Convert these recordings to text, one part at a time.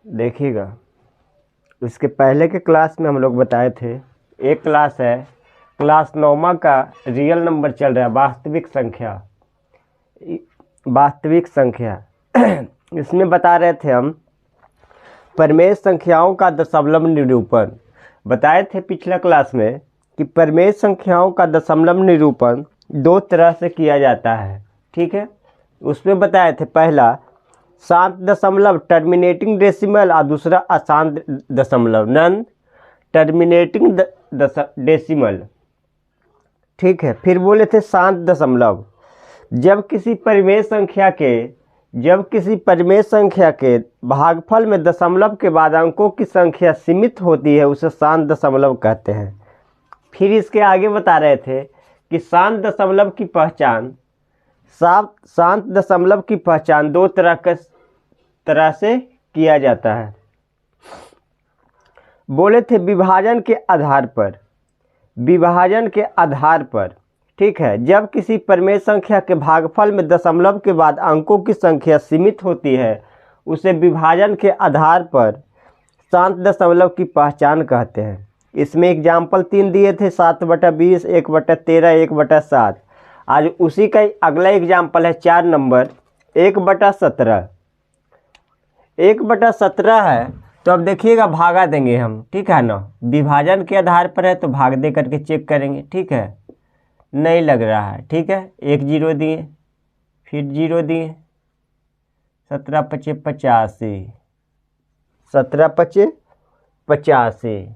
देखिएगा, इसके पहले के क्लास में हम लोग बताए थे, एक क्लास है क्लास 9वीं का रियल नंबर चल रहा है, वास्तविक संख्या इसमें बता रहे थे हम परिमेय संख्याओं का दशमलव निरूपण। बताए थे पिछला क्लास में कि परिमेय संख्याओं का दशमलव निरूपण दो तरह से किया जाता है, ठीक है। उसमें बताए थे पहला शांत दशमलव टर्मिनेटिंग डेसिमल और दूसरा अशांत दशमलव नॉन टर्मिनेटिंग डेसिमल, ठीक है। फिर बोले थे शांत दशमलव, जब किसी परिमेय संख्या के भागफल में दशमलव के बाद अंकों की संख्या सीमित होती है उसे शांत दशमलव कहते हैं। फिर इसके आगे बता रहे थे कि शांत दशमलव की पहचान दो तरह से किया जाता है। बोले थे विभाजन के आधार पर, ठीक है। जब किसी परिमेय संख्या के भागफल में दशमलव के बाद अंकों की संख्या सीमित होती है उसे विभाजन के आधार पर शांत दशमलव की पहचान कहते हैं। इसमें एग्जाम्पल 3 दिए थे, 7/20, 1/13, 1/7। आज उसी का अगला एग्जाम्पल है 4 नंबर 1/17। 1/17 है तो अब देखिएगा भागा देंगे हम, ठीक है ना। विभाजन के आधार पर है तो भाग दे करके चेक करेंगे, ठीक है। नहीं लग रहा है, ठीक है। 1 0 दिए, फिर 0 दिए, 17×5 = 85, 17×5 = 85,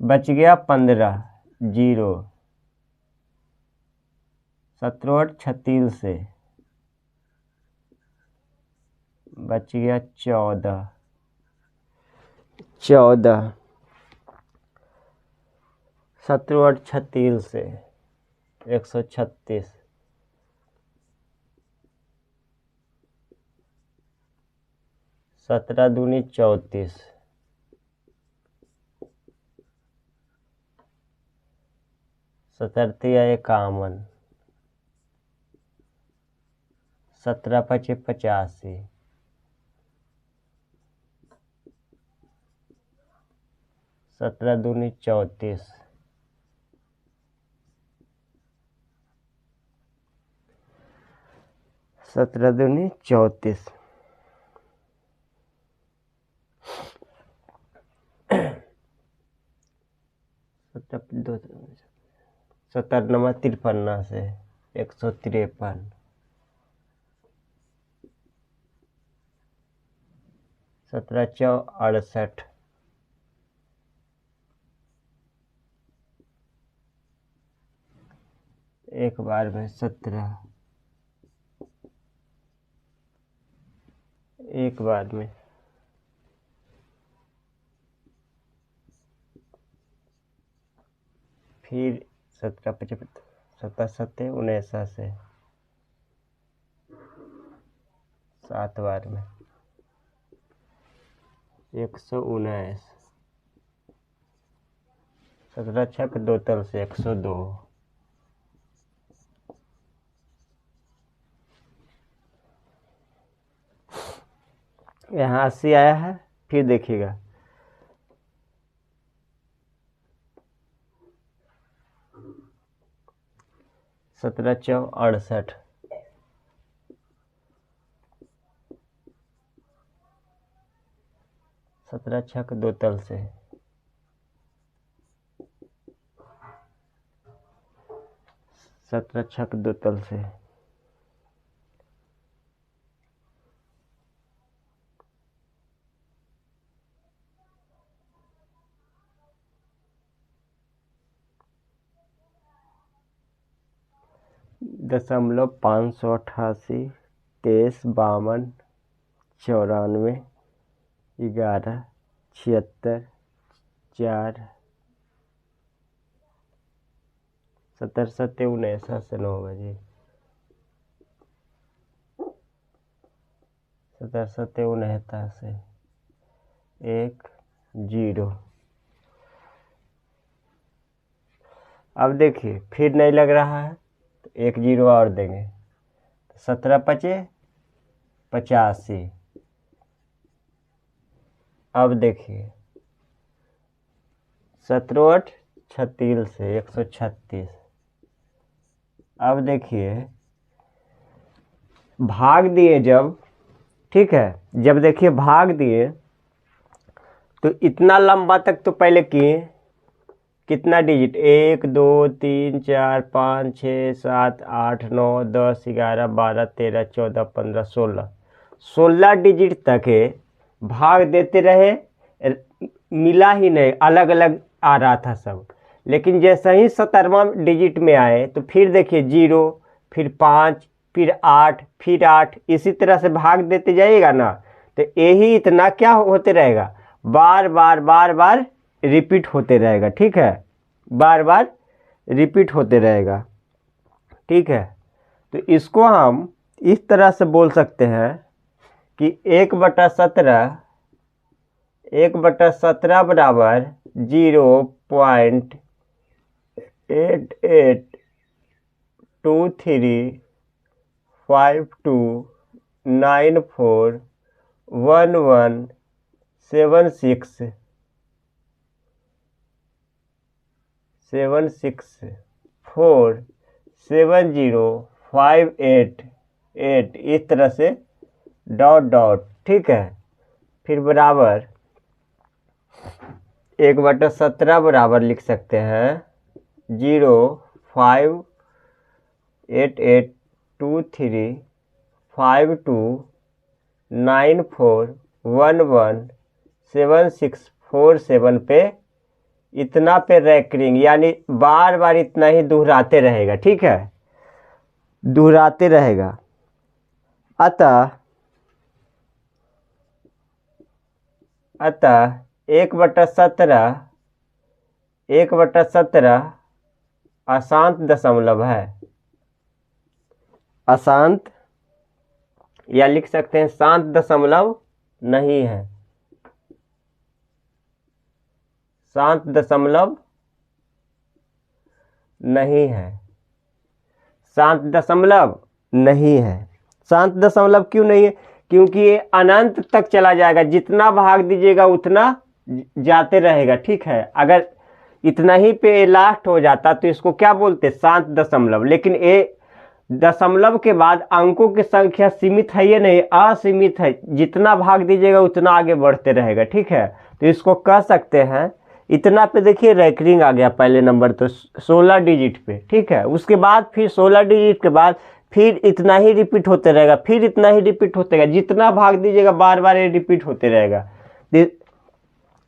बच गया 15, 0, 17 36 से बच गया 14, 17 36 से 136, 17 दूनी 34, 17 या 51, 17×5 = 85, 17 दूनी 34, 17 दूनी 34, 17×9 = 53 से 153, 17×4 = 68, एक बार में 17, एक बार में फिर 17×5 = 19 से 7 बार में 119, 17×6 = 2 तल से 102, यहाँ 80 आया है। फिर देखिएगा 17×4 = 68, 17×6 = 2 तल से 17×6 = 2 तल से 588, 23, 52, 94, 11, 76, 4, 17 7 19 से 9 बजे, 17 7 69 से 1 0। अब देखिए फिर नहीं लग रहा है तो 1 0 और देंगे, 17×5 = 85, अब देखिए 17 36 से 136। अब देखिए भाग दिए जब, ठीक है, जब देखिए भाग दिए तो इतना लंबा तक तो पहले किए, कितना डिजिट, 1 2 3 4 5 6 7 8 9 10 11 12 13 14 15 16 डिजिट तक है भाग देते रहे, मिला ही नहीं, अलग अलग आ रहा था सब। लेकिन जैसे ही 17वां डिजिट में आए तो फिर देखिए 0, फिर 5, फिर 8, फिर 8, इसी तरह से भाग देते जाइएगा ना, तो यही इतना क्या होते रहेगा, बार बार बार बार रिपीट होते रहेगा। ठीक है, बार बार रिपीट होते रहेगा। ठीक है, तो इसको हम इस तरह से बोल सकते हैं कि 1/17 बराबर 0.8823549176 इस तरह से डॉट डॉट। ठीक है, फिर बराबर 1/17 बराबर लिख सकते हैं 05888235294117647 पे, इतना पे रैकरिंग, यानी बार बार इतना ही दोहराते रहेगा। ठीक है, दोहराते रहेगा। अतः 1/17 अशांत दशमलव है, अशांत, या लिख सकते हैं शांत दशमलव नहीं है, शांत दशमलव नहीं है, शांत दशमलव नहीं है। शांत दशमलव क्यों नहीं है? क्योंकि ये अनंत तक चला जाएगा, जितना भाग दीजिएगा उतना जाते रहेगा। ठीक है, अगर इतना ही पे लास्ट हो जाता तो इसको क्या बोलते, शांत दशमलव। लेकिन ये दशमलव के बाद अंकों की संख्या सीमित है, ये नहीं असीमित है, जितना भाग दीजिएगा उतना आगे बढ़ते रहेगा। ठीक है, तो इसको कह सकते हैं इतना पे। देखिए रैकरिंग आ गया पहले नंबर तो 16 डिजिट पे। ठीक है, उसके बाद फिर 16 डिजिट के बाद फिर इतना ही रिपीट होते रहेगा, फिर इतना ही रिपीट होते रहेगा, जितना भाग दीजिएगा बार बार ये रिपीट होते रहेगा।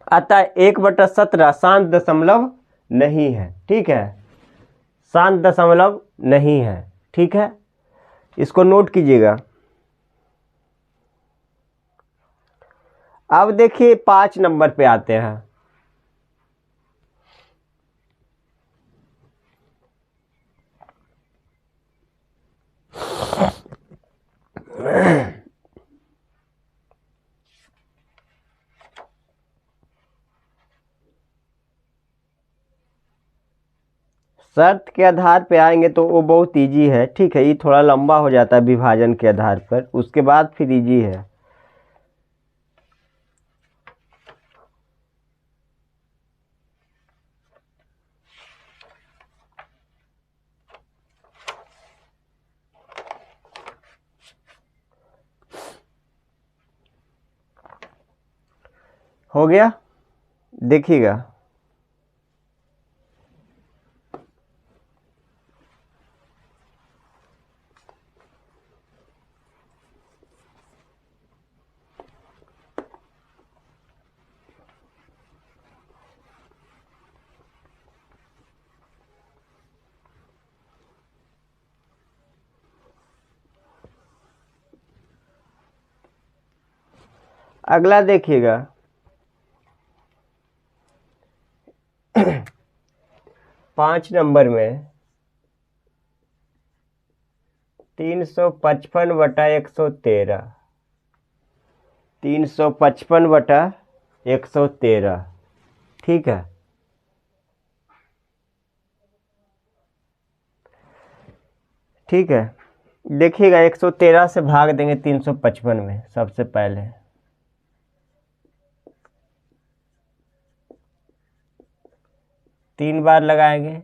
अतः 1/17 शांत दशमलव नहीं है। ठीक है, शांत दशमलव नहीं है। ठीक है, इसको नोट कीजिएगा। अब देखिए 5 नंबर पे आते हैं। शर्त के आधार पे आएंगे तो वो बहुत इजी है। ठीक है, ये थोड़ा लंबा हो जाता है विभाजन के आधार पर, उसके बाद फिर इजी है। हो गया, देखिएगा। अगला देखिएगा 5 नंबर में 355/113, 355/113। ठीक है, ठीक है, देखिएगा 113 से भाग देंगे 355 में सबसे पहले। 3 बार लगाएंगे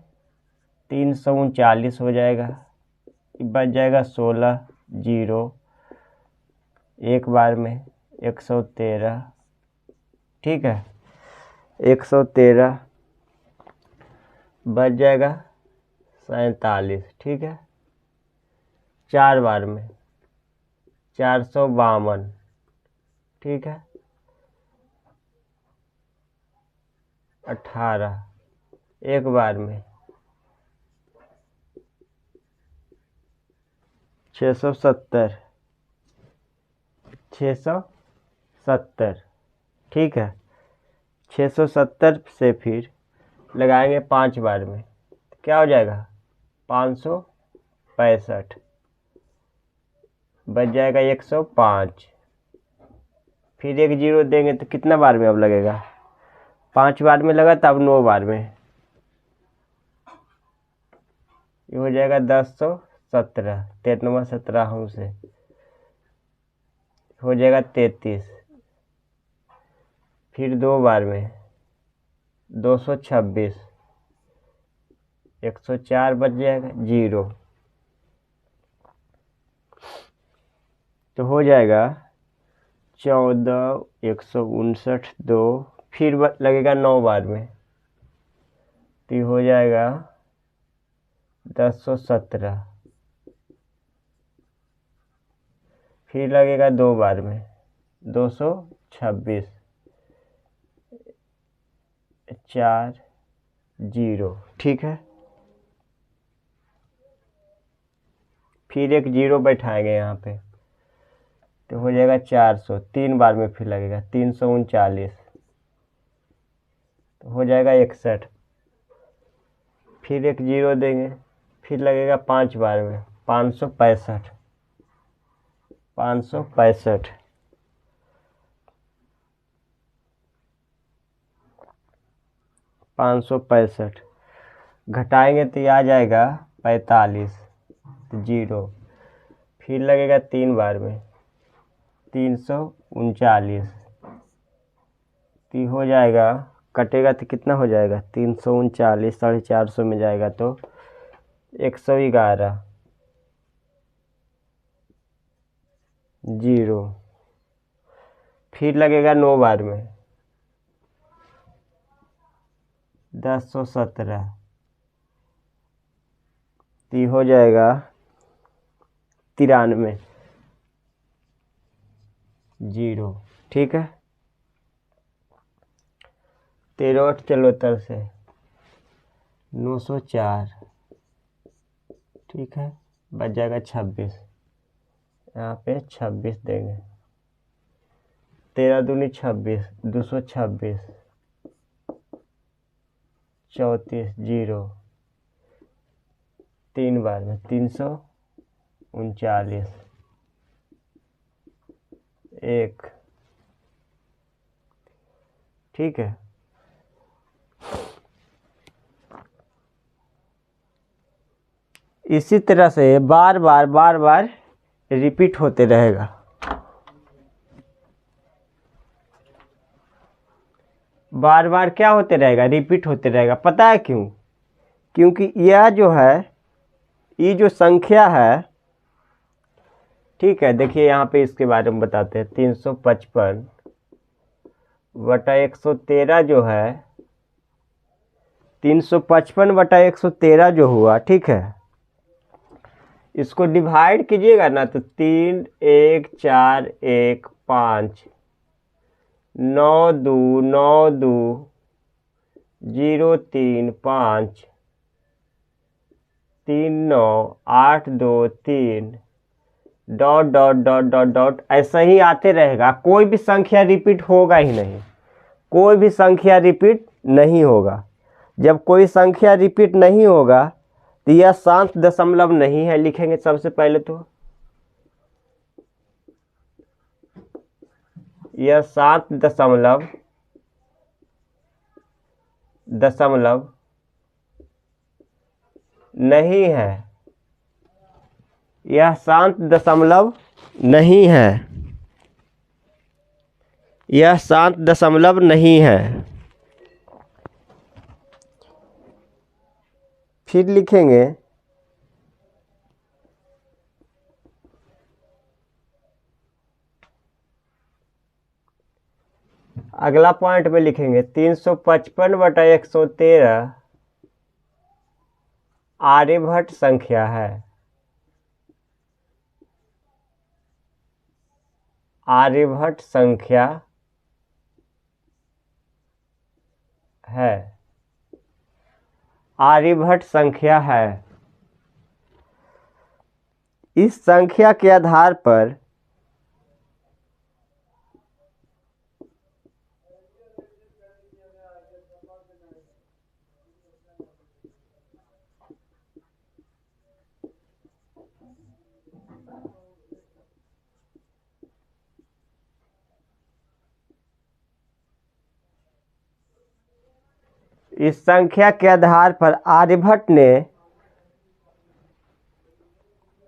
339 हो जाएगा, बच जाएगा 16 जीरो, एक बार में 113, ठीक है 113 बच जाएगा 47, ठीक है 4 बार में 452, ठीक है 18, एक बार में 670, 670, ठीक है 670 से फिर लगाएंगे 5 बार में, क्या हो जाएगा 565, बच जाएगा 105, फिर एक जीरो देंगे तो कितना बार में अब लगेगा, 5 बार में लगा तब 9 बार में, ये हो जाएगा 1017, 13 17 हमसे हो जाएगा 33, फिर 2 बार में 226, 104 बच जाएगा जीरो, तो हो जाएगा 14, 159 2, फिर लगेगा 9 बार में, तो ये हो जाएगा 1017, फिर लगेगा 2 बार में 226, 4 जीरो, ठीक है फिर एक जीरो बैठाएंगे यहाँ पे, तो हो जाएगा 400, 3 बार में फिर लगेगा 339, तो हो जाएगा 61, फिर एक जीरो देंगे, फिर लगेगा 5 बार में 565, 565, घटाएंगे तो ये आ जाएगा 45, जीरो, फिर लगेगा 3 बार में 339, तो हो जाएगा कटेगा तो कितना हो जाएगा 339 450 में जाएगा तो 111, जीरो, फिर लगेगा 9 बार में 1017, तो हो जाएगा 93, जीरो, ठीक है 13 74 से 904, ठीक है बच जाएगा 26, यहाँ पे 26 देंगे, 13 दूनी 26, 226, 34 जीरो, 3 बार में 339, 1, ठीक है इसी तरह से बार बार रिपीट होते रहेगा। बार बार क्या होते रहेगा, रिपीट होते रहेगा। पता है क्यों? क्योंकि यह जो है, ये जो संख्या है, ठीक है देखिए यहाँ पे इसके बारे में बताते हैं। 355 बटा 113 जो है, 355 बटा 113 जो हुआ, ठीक है इसको डिवाइड कीजिएगा ना तो 3 1 4 1 5 9 2 9 2 0 3 5 3 9 8 2 3 dot dot dot dot dot ऐसा ही आते रहेगा। कोई भी संख्या रिपीट होगा ही नहीं, कोई भी संख्या रिपीट नहीं होगा। जब कोई संख्या रिपीट नहीं होगा तो यह शांत दशमलव नहीं है, लिखेंगे सबसे पहले तो यह शांत दशमलव नहीं है, यह शांत दशमलव नहीं है, यह शांत दशमलव नहीं है। फिर लिखेंगे अगला पॉइंट में लिखेंगे 355/113 आर्यभट्ट संख्या है। आर्यभट्ट संख्या है। आर्यभट्ट संख्या है। इस संख्या के आधार पर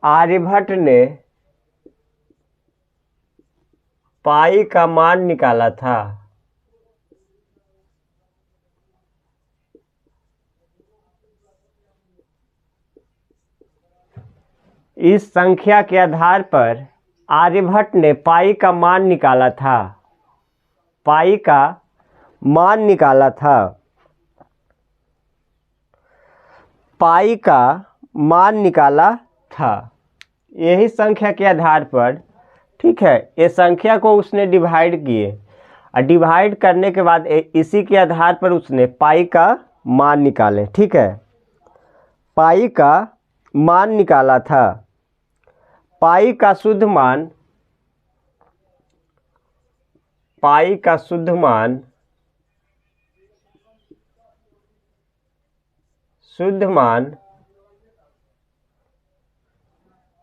आर्यभट्ट ने पाई का मान निकाला था। इस संख्या के आधार पर आर्यभट्ट ने पाई का मान निकाला था। पाई का मान निकाला था। पाई का मान निकाला था। यही संख्या के आधार पर, ठीक है, ये संख्या को उसने डिवाइड किए और डिवाइड करने के बाद इसी के आधार पर उसने पाई का मान निकाले। ठीक है, पाई का मान निकाला था। पाई का शुद्ध मान, पाई का शुद्ध मान, शुद्ध मान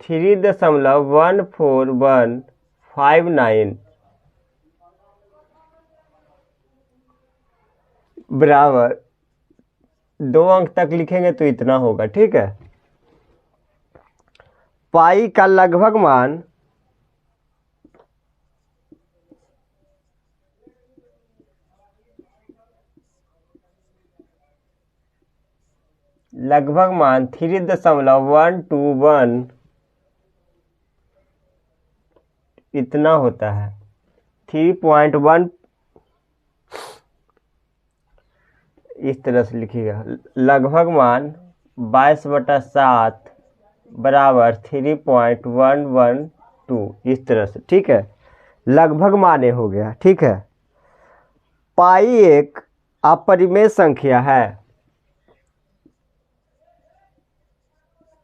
3.14159 बराबर 2 अंक तक लिखेंगे तो इतना होगा। ठीक है, पाई का लगभग मान लगभग मान 3.121 इतना होता है। 3.1 इस तरह से लिखिएगा। लगभग मान 22/7 बराबर 3.112 इस तरह से। ठीक है, लगभग माने हो गया। ठीक है, पाई एक अपरिमेय संख्या है।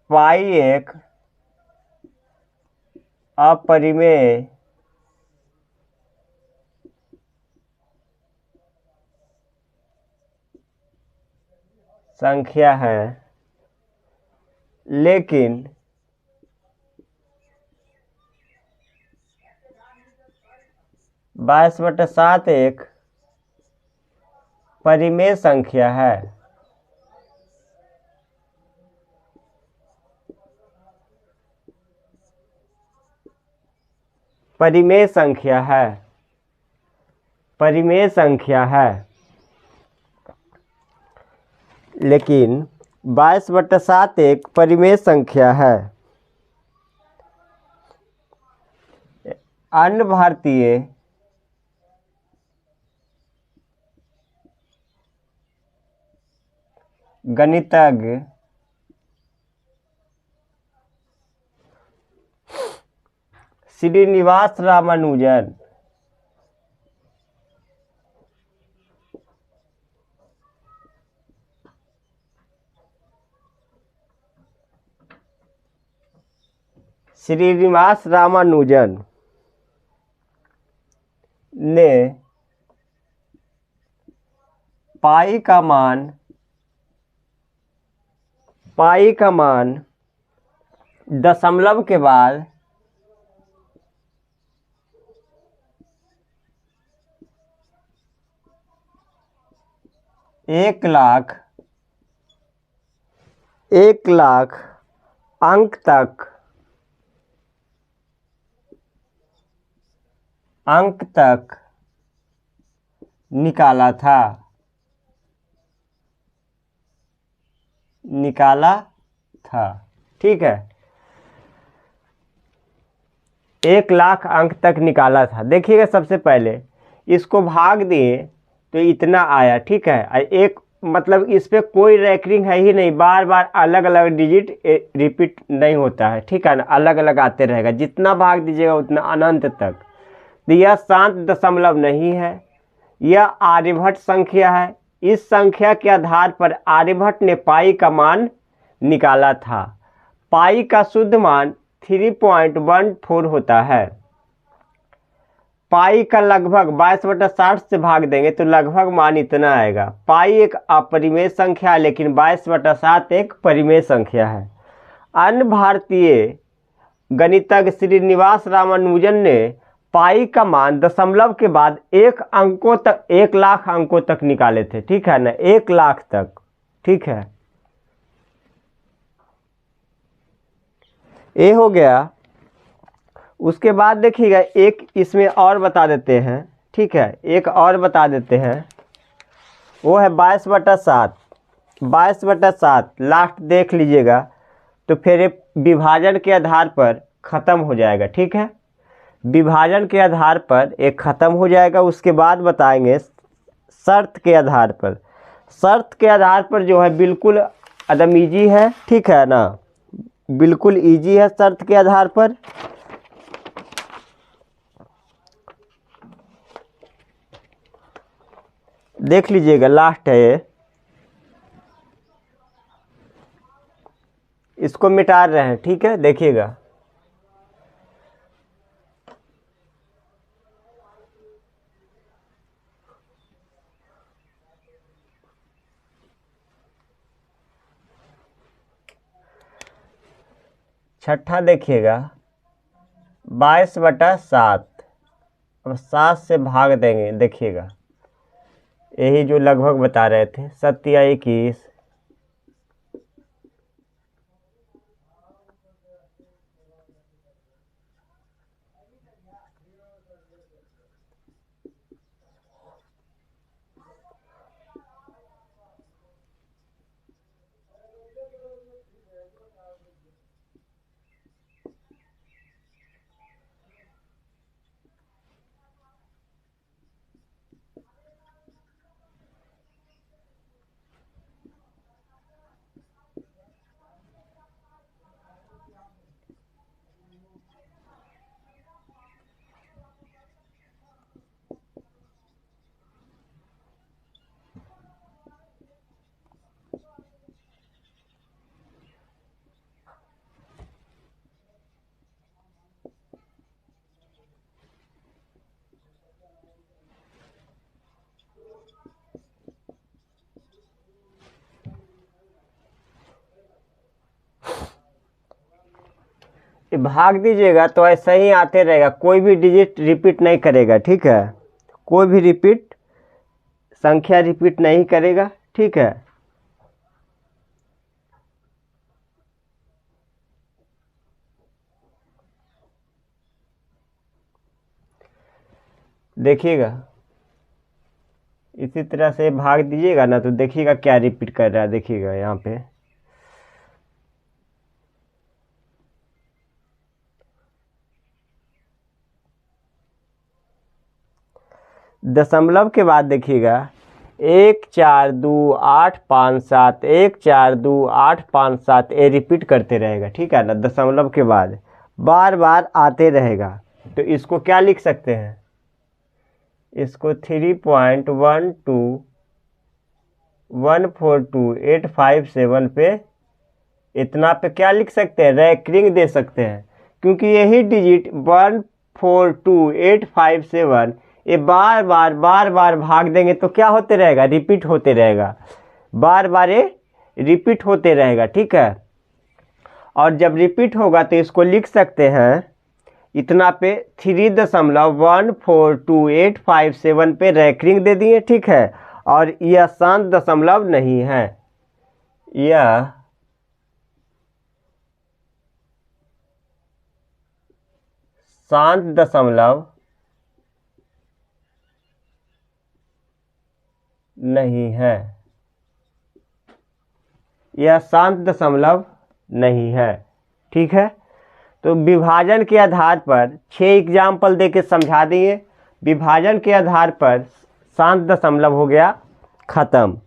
पाई एक अपरिमेय संख्या है, लेकिन 22/7 एक परिमेय संख्या है। परिमेय संख्या है। परिमेय संख्या है, लेकिन 22/7 एक परिमेय संख्या है। अन्य भारतीय गणितज्ञ श्रीनिवास रामानुजन श्रीनिवास रामानुजन ने पाई का मान दशमलव के बाद 1 लाख अंक तक निकाला था। ठीक है, 1,00,000 अंक तक निकाला था। देखिएगा, सबसे पहले इसको भाग दिए तो इतना आया। ठीक है, एक मतलब इस पे कोई रैंकिंग है ही नहीं, बार बार अलग अलग डिजिट रिपीट नहीं होता है। ठीक है ना, अलग अलग आते रहेगा, जितना भाग दीजिएगा उतना अनंत तक। तो यह शांत दशमलव नहीं है, यह आर्यभट्ट संख्या है। इस संख्या के आधार पर आर्यभट्ट ने पाई का मान निकाला था। पाई का शुद्ध मान 3.14 होता है। पाई का लगभग 22/60 से भाग देंगे तो लगभग मान इतना आएगा। पाई एक अपरिमेय संख्या है, लेकिन 22/7 एक परिमेय संख्या है। अन्य भारतीय गणितज्ञ श्रीनिवास रामानुजन ने पाई का मान दशमलव के बाद 1,00,000 अंकों तक निकाले थे। ठीक है ना, 1,00,000 तक। ठीक है, ये हो गया। उसके बाद देखिएगा, एक इसमें और बता देते हैं। ठीक है, एक और बता देते हैं, वो है 22/7। 22/7 लास्ट देख लीजिएगा, तो फिर विभाजन के आधार पर ख़त्म हो जाएगा। ठीक है, विभाजन के आधार पर एक ख़त्म हो जाएगा। उसके बाद बताएंगे शर्त के आधार पर। शर्त के आधार पर जो है बिल्कुल एकदम ईजी है। ठीक है ना, बिल्कुल ईजी है शर्त के आधार पर। देख लीजिएगा, लास्ट है ये, इसको मिटा रहे हैं। ठीक है, देखिएगा, छठा देखिएगा, 22/7। अब 7 से भाग देंगे। देखिएगा, यही जो लगभग बता रहे थे, 7 या 21। भाग दीजिएगा तो ऐसा ही आते रहेगा, कोई भी डिजिट रिपीट नहीं करेगा। ठीक है, कोई भी रिपीट संख्या रिपीट नहीं करेगा। ठीक है, देखिएगा, इसी तरह से भाग दीजिएगा ना, तो देखिएगा क्या रिपीट कर रहा है। देखिएगा यहाँ पे दशमलव के बाद देखिएगा, 1428557, 1428557, ये रिपीट करते रहेगा। ठीक है ना, दशमलव के बाद बार बार आते रहेगा। तो इसको क्या लिख सकते हैं, इसको 3.12142857 पे, इतना पे क्या लिख सकते हैं, रैंकिंग दे सकते हैं। क्योंकि यही डिजिट 142857 ये बार बार भाग देंगे तो क्या होते रहेगा, रिपीट होते रहेगा, बार बार ये रिपीट होते रहेगा। ठीक है, और जब रिपीट होगा तो इसको लिख सकते हैं इतना पे 3.142857 पे रैंकिंग दे दिए। ठीक है, और यह शांत दशमलव नहीं है, यह शांत दशमलव नहीं है। यह शांत दशमलव नहीं है। ठीक है, तो विभाजन के आधार पर 6 एग्जाम्पल देके समझा दिए। विभाजन के आधार पर शांत दशमलव हो गया ख़त्म।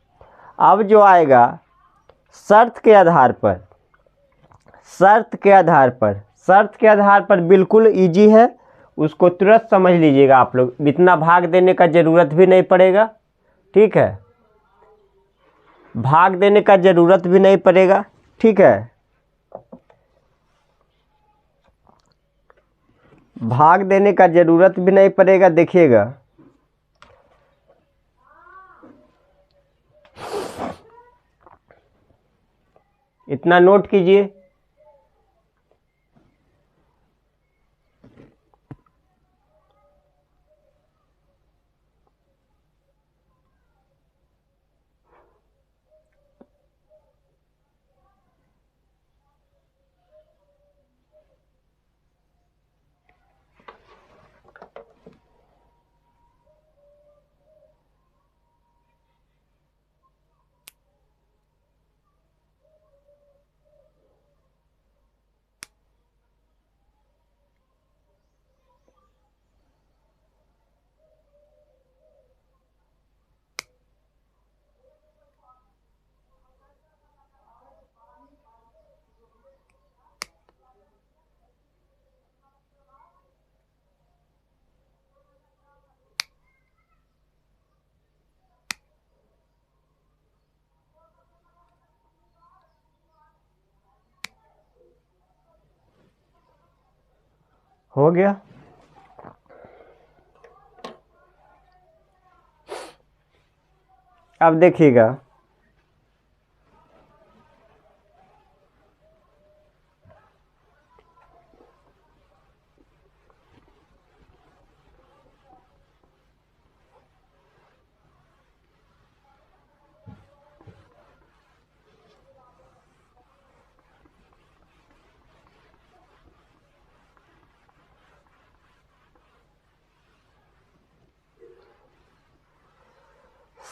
अब जो आएगा शर्त के आधार पर, शर्त के आधार पर बिल्कुल इजी है, उसको तुरंत समझ लीजिएगा आप लोग, इतना भाग देने का ज़रूरत भी नहीं पड़ेगा। ठीक है, भाग देने का ज़रूरत भी नहीं पड़ेगा। ठीक है, भाग देने का ज़रूरत भी नहीं पड़ेगा। देखिएगा, इतना नोट कीजिए। हो गया। अब देखिएगा,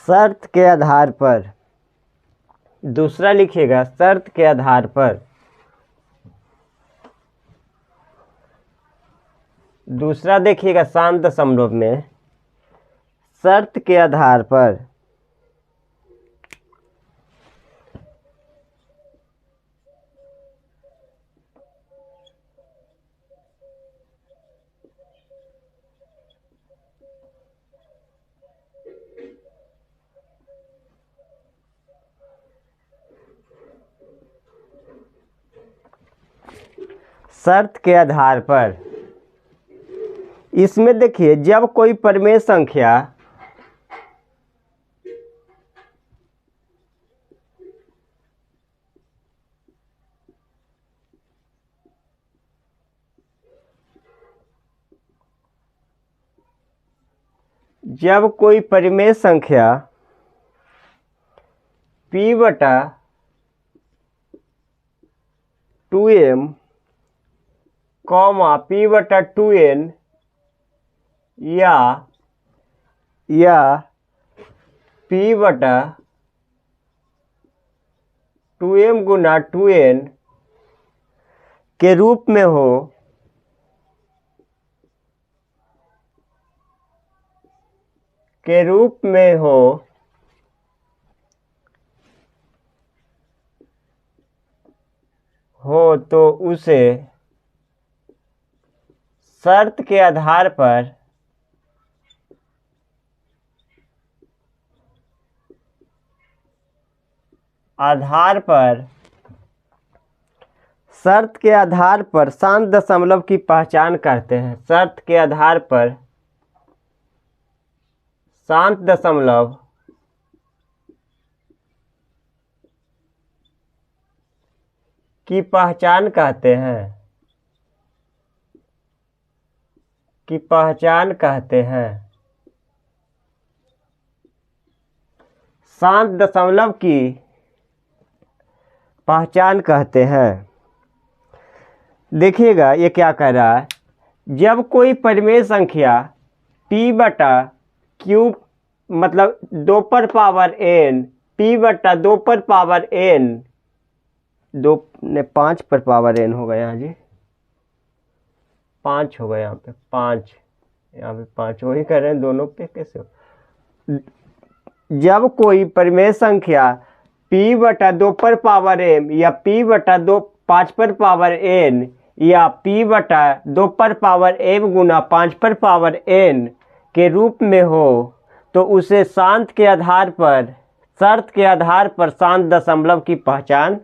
शर्त के आधार पर, दूसरा लिखिएगा शर्त के आधार पर, दूसरा देखिएगा शांत दशमलव में शर्त के आधार पर शर्त के आधार पर इसमें देखिए, जब कोई परिमेय संख्या p बटा 2m कॉमा p बटा 2n या p बटा 2m गुना 2n के रूप में हो तो उसे शर्त के आधार पर शर्त के आधार पर शांत दशमलव की पहचान करते हैं। शर्त के आधार पर शांत दशमलव की पहचान कहते हैं, शांत दशमलव की पहचान कहते हैं। देखिएगा ये क्या कह रहा है, जब कोई परिमेय संख्या p बटा q मतलब 2 पर पावर n, p बटा 2 पर पावर n 2 ने 5 पर पावर n होगा यहाँ जी, 5 होगा यहाँ पे 5, यहाँ पे 5 वही कर रहे हैं दोनों पे कैसे हो। जब कोई परिमेय संख्या p/2 पर पावर m या p/2 5 पर पावर n या p/2 पर पावर m गुना 5 पर पावर n के रूप में हो तो उसे शर्त के आधार पर शांत दशमलव की पहचान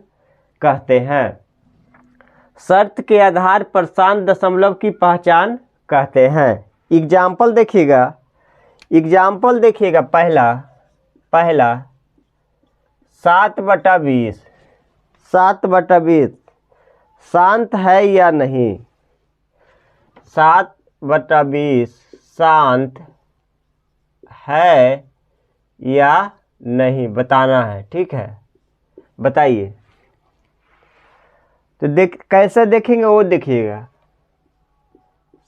कहते हैं। शर्त के आधार पर शांत दशमलव की पहचान कहते हैं। एग्जाम्पल देखिएगा पहला 7/20 शांत है या नहीं। 7/20 शांत है या नहीं बताना है, ठीक है, बताइए। तो कैसे देखेंगे वो देखिएगा।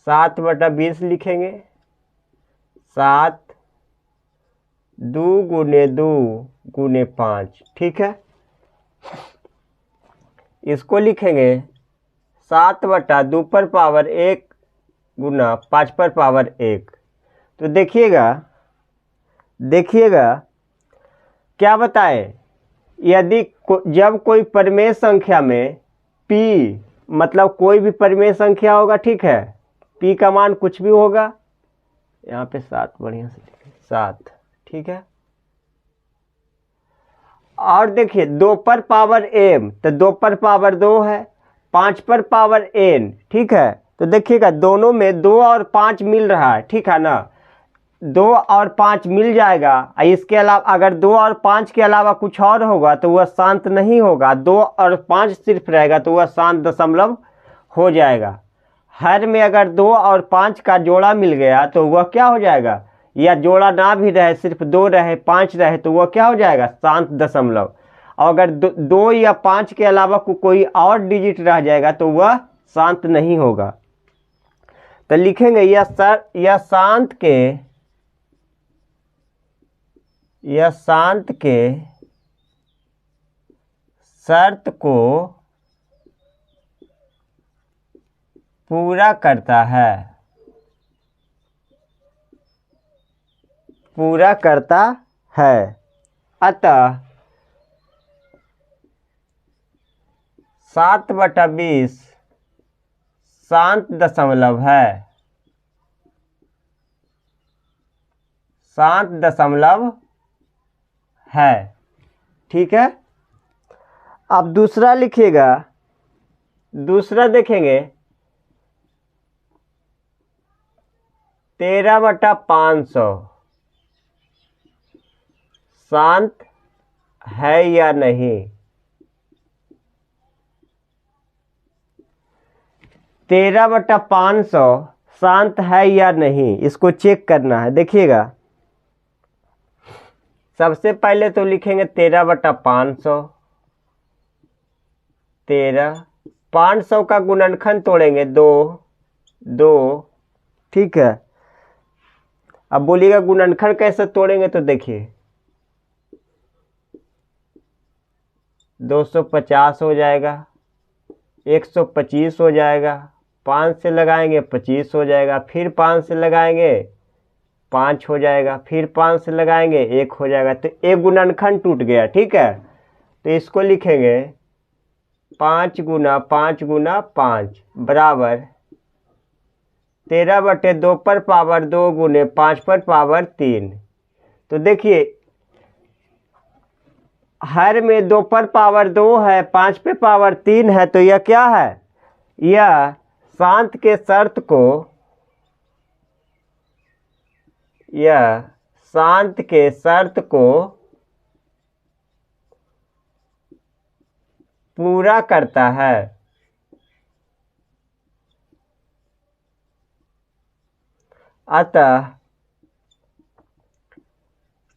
7/20 लिखेंगे, 7 2 गुने 2 गुने 5, ठीक है। इसको लिखेंगे 7/2 पर पावर 1 गुना 5 पर पावर 1। तो देखिएगा क्या बताए, यदि जब कोई परिमेय संख्या में p मतलब कोई भी परिमेय संख्या होगा, ठीक है, p का मान कुछ भी होगा, यहाँ पे 7 बढ़िया से लिखें 7, ठीक है। और देखिए 2 पर पावर m तो 2 पर पावर 2 है, 5 पर पावर n, ठीक है। तो देखिएगा दोनों में 2 और 5 मिल रहा है, ठीक है ना, 2 और 5 मिल जाएगा। इसके अलावा अगर 2 और 5 के अलावा कुछ और होगा तो वह शांत नहीं होगा। 2 और 5 सिर्फ रहेगा तो वह शांत दशमलव हो जाएगा। हर में अगर 2 और 5 का जोड़ा मिल गया तो वह क्या हो जाएगा, या जोड़ा ना भी रहे, सिर्फ 2 रहे 5 रहे तो वह क्या हो जाएगा, शांत दशमलव। और अगर 2 या 5 के अलावा कोई और डिजिट रह जाएगा तो वह शांत नहीं होगा। तो लिखेंगे यह शांत के शर्त को पूरा करता है, अतः 7/20 शांत दशमलव है, ठीक है। अब दूसरा लिखिएगा, दूसरा देखेंगे 13/500 शांत है या नहीं। 13/500 शांत है या नहीं, इसको चेक करना है। देखिएगा सबसे पहले तो लिखेंगे 13/500, 500 का गुणनखंड तोड़ेंगे 2, ठीक है। अब बोलिएगा गुणनखंड कैसे तोड़ेंगे, तो देखिए 250 हो जाएगा, 125 हो जाएगा, 5 से लगाएंगे 25 हो जाएगा, फिर 5 से लगाएंगे 5 हो जाएगा, फिर 5 से लगाएंगे 1 हो जाएगा। तो एक गुणनखंड टूट गया, ठीक है। तो इसको लिखेंगे 5 गुना 5 गुना 5 बराबर 13/2 पर पावर 2 गुने 5 पर पावर 3। तो देखिए हर में 2 पर पावर 2 है, 5 पे पावर 3 है, तो यह क्या है, यह शांत के शर्त को पूरा करता है। अतः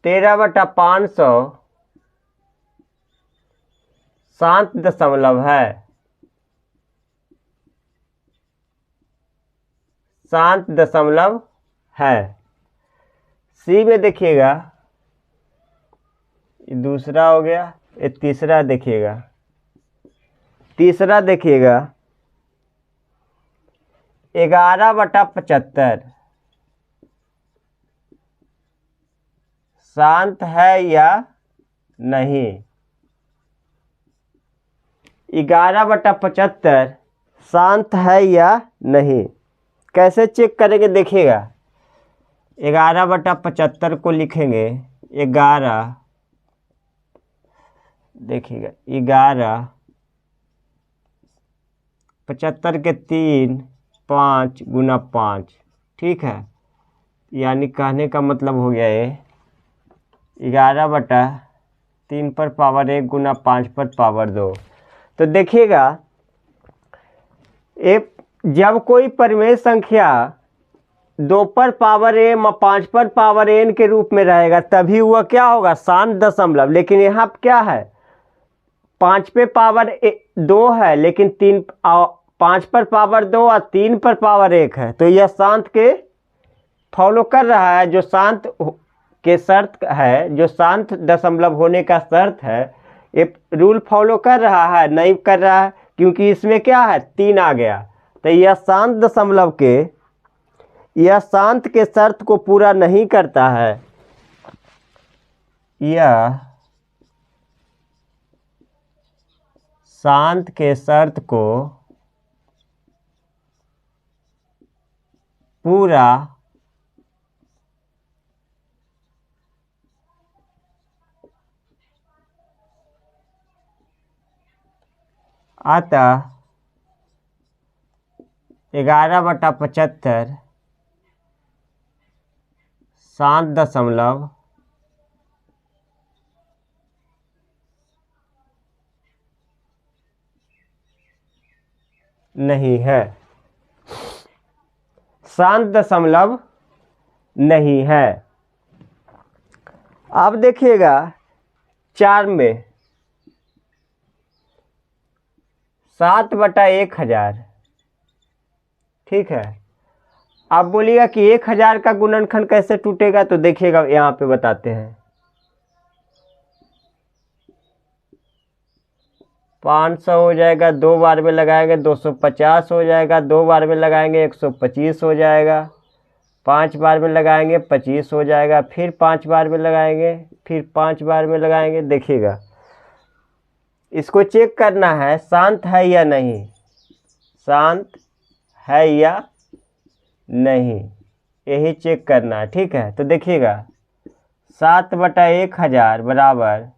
13/500 शांत दशमलव है। सी में देखिएगा, ये दूसरा हो गया, ये तीसरा देखिएगा तीसरा देखिएगा 11/75 शांत है या नहीं। 11/75 शांत है या नहीं। कैसे चेक करेंगे देखिएगा। 11/75 को लिखेंगे 11, देखिएगा 11, 75 के 3, 5 गुना 5, ठीक है। यानी कहने का मतलब हो गया ये 11/3 पर पावर 1 गुना 5 पर पावर 2। तो देखिएगा जब कोई परिमेय संख्या 2 पर पावर m और 5 पर पावर n के रूप में रहेगा तभी वह क्या होगा, शांत दशमलव। लेकिन यहाँ क्या है, 5 पे पावर 2 है लेकिन 5 पर पावर 2 और 3 पर पावर 1 है, तो यह शांत के फॉलो कर रहा है। जो शांत के शर्त है, जो शांत दशमलव होने का शर्त है, ये रूल फॉलो कर रहा है, नहीं कर रहा है क्योंकि इसमें क्या है 3 आ गया। तो यह शांत दशमलव के, यह शांत के शर्त को पूरा नहीं करता है। यह शांत के शर्त को पूरा अतः 11/75 शांत दशमलव नहीं है, शांत दशमलव नहीं है। अब देखिएगा 4 में 7/1000, ठीक है। आप बोलिएगा कि 1000 का गुणनखंड कैसे टूटेगा, तो देखिएगा यहाँ पे बताते हैं। 500 हो जाएगा, 2 बार में लगाएंगे 250 हो जाएगा, 2 बार में लगाएंगे 125 हो जाएगा, 5 बार में लगाएंगे 25 हो जाएगा, फिर 5 बार में लगाएंगे, फिर 5 बार में लगाएंगे। देखिएगा इसको चेक करना है शांत है या नहीं, शांत है या नहीं, यही चेक करना है, ठीक है। तो देखिएगा 7/1000 बराबर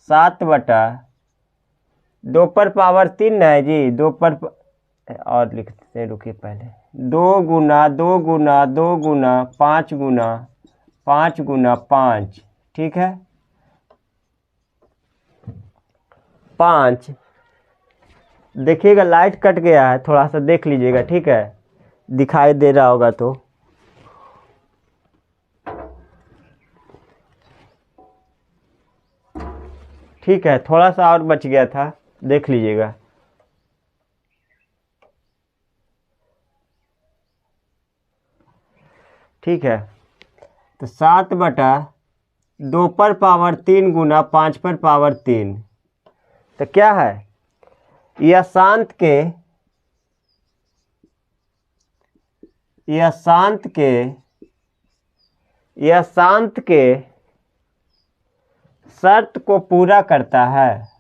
7/2 पर पावर 3 है जी, 2 पर और लिखते हैं, रुकिए पहले 2 गुना 2 गुना 2 गुना 5 गुना 5 गुना 5, ठीक है 5। देखिएगा लाइट कट गया है, थोड़ा सा देख लीजिएगा, ठीक है, दिखाई दे रहा होगा तो। ठीक है, थोड़ा सा और बच गया था, देख लीजिएगा। ठीक है, तो 7/2 पर पावर 3 गुना 5 पर पावर 3, तो क्या है, यह शांत के शर्त को पूरा करता है।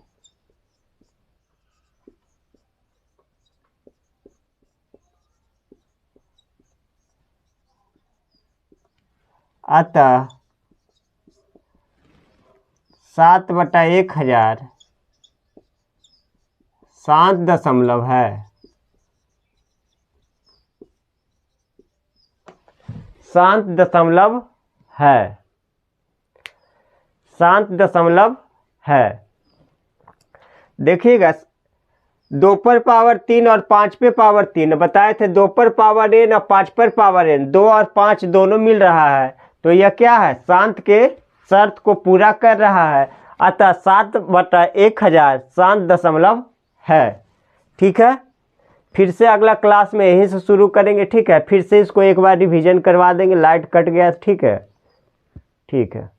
अतः 7/1000 शांत दशमलव है, शांत दशमलव है, शांत दशमलव है। देखिएगा 2 पर पावर 3 और 5 पे पावर 3 बताए थे, 2 पर पावर n और 5 पर पावर n, 2 और 5 दोनों मिल रहा है, तो यह क्या है, शांत के शर्त को पूरा कर रहा है। अतः 7/1000 शांत दशमलव है, ठीक है। फिर से अगला क्लास में यहीं से शुरू करेंगे, ठीक है। फिर से इसको एक बार रिवीजन करवा देंगे, लाइट कट गया, ठीक है, ठीक है।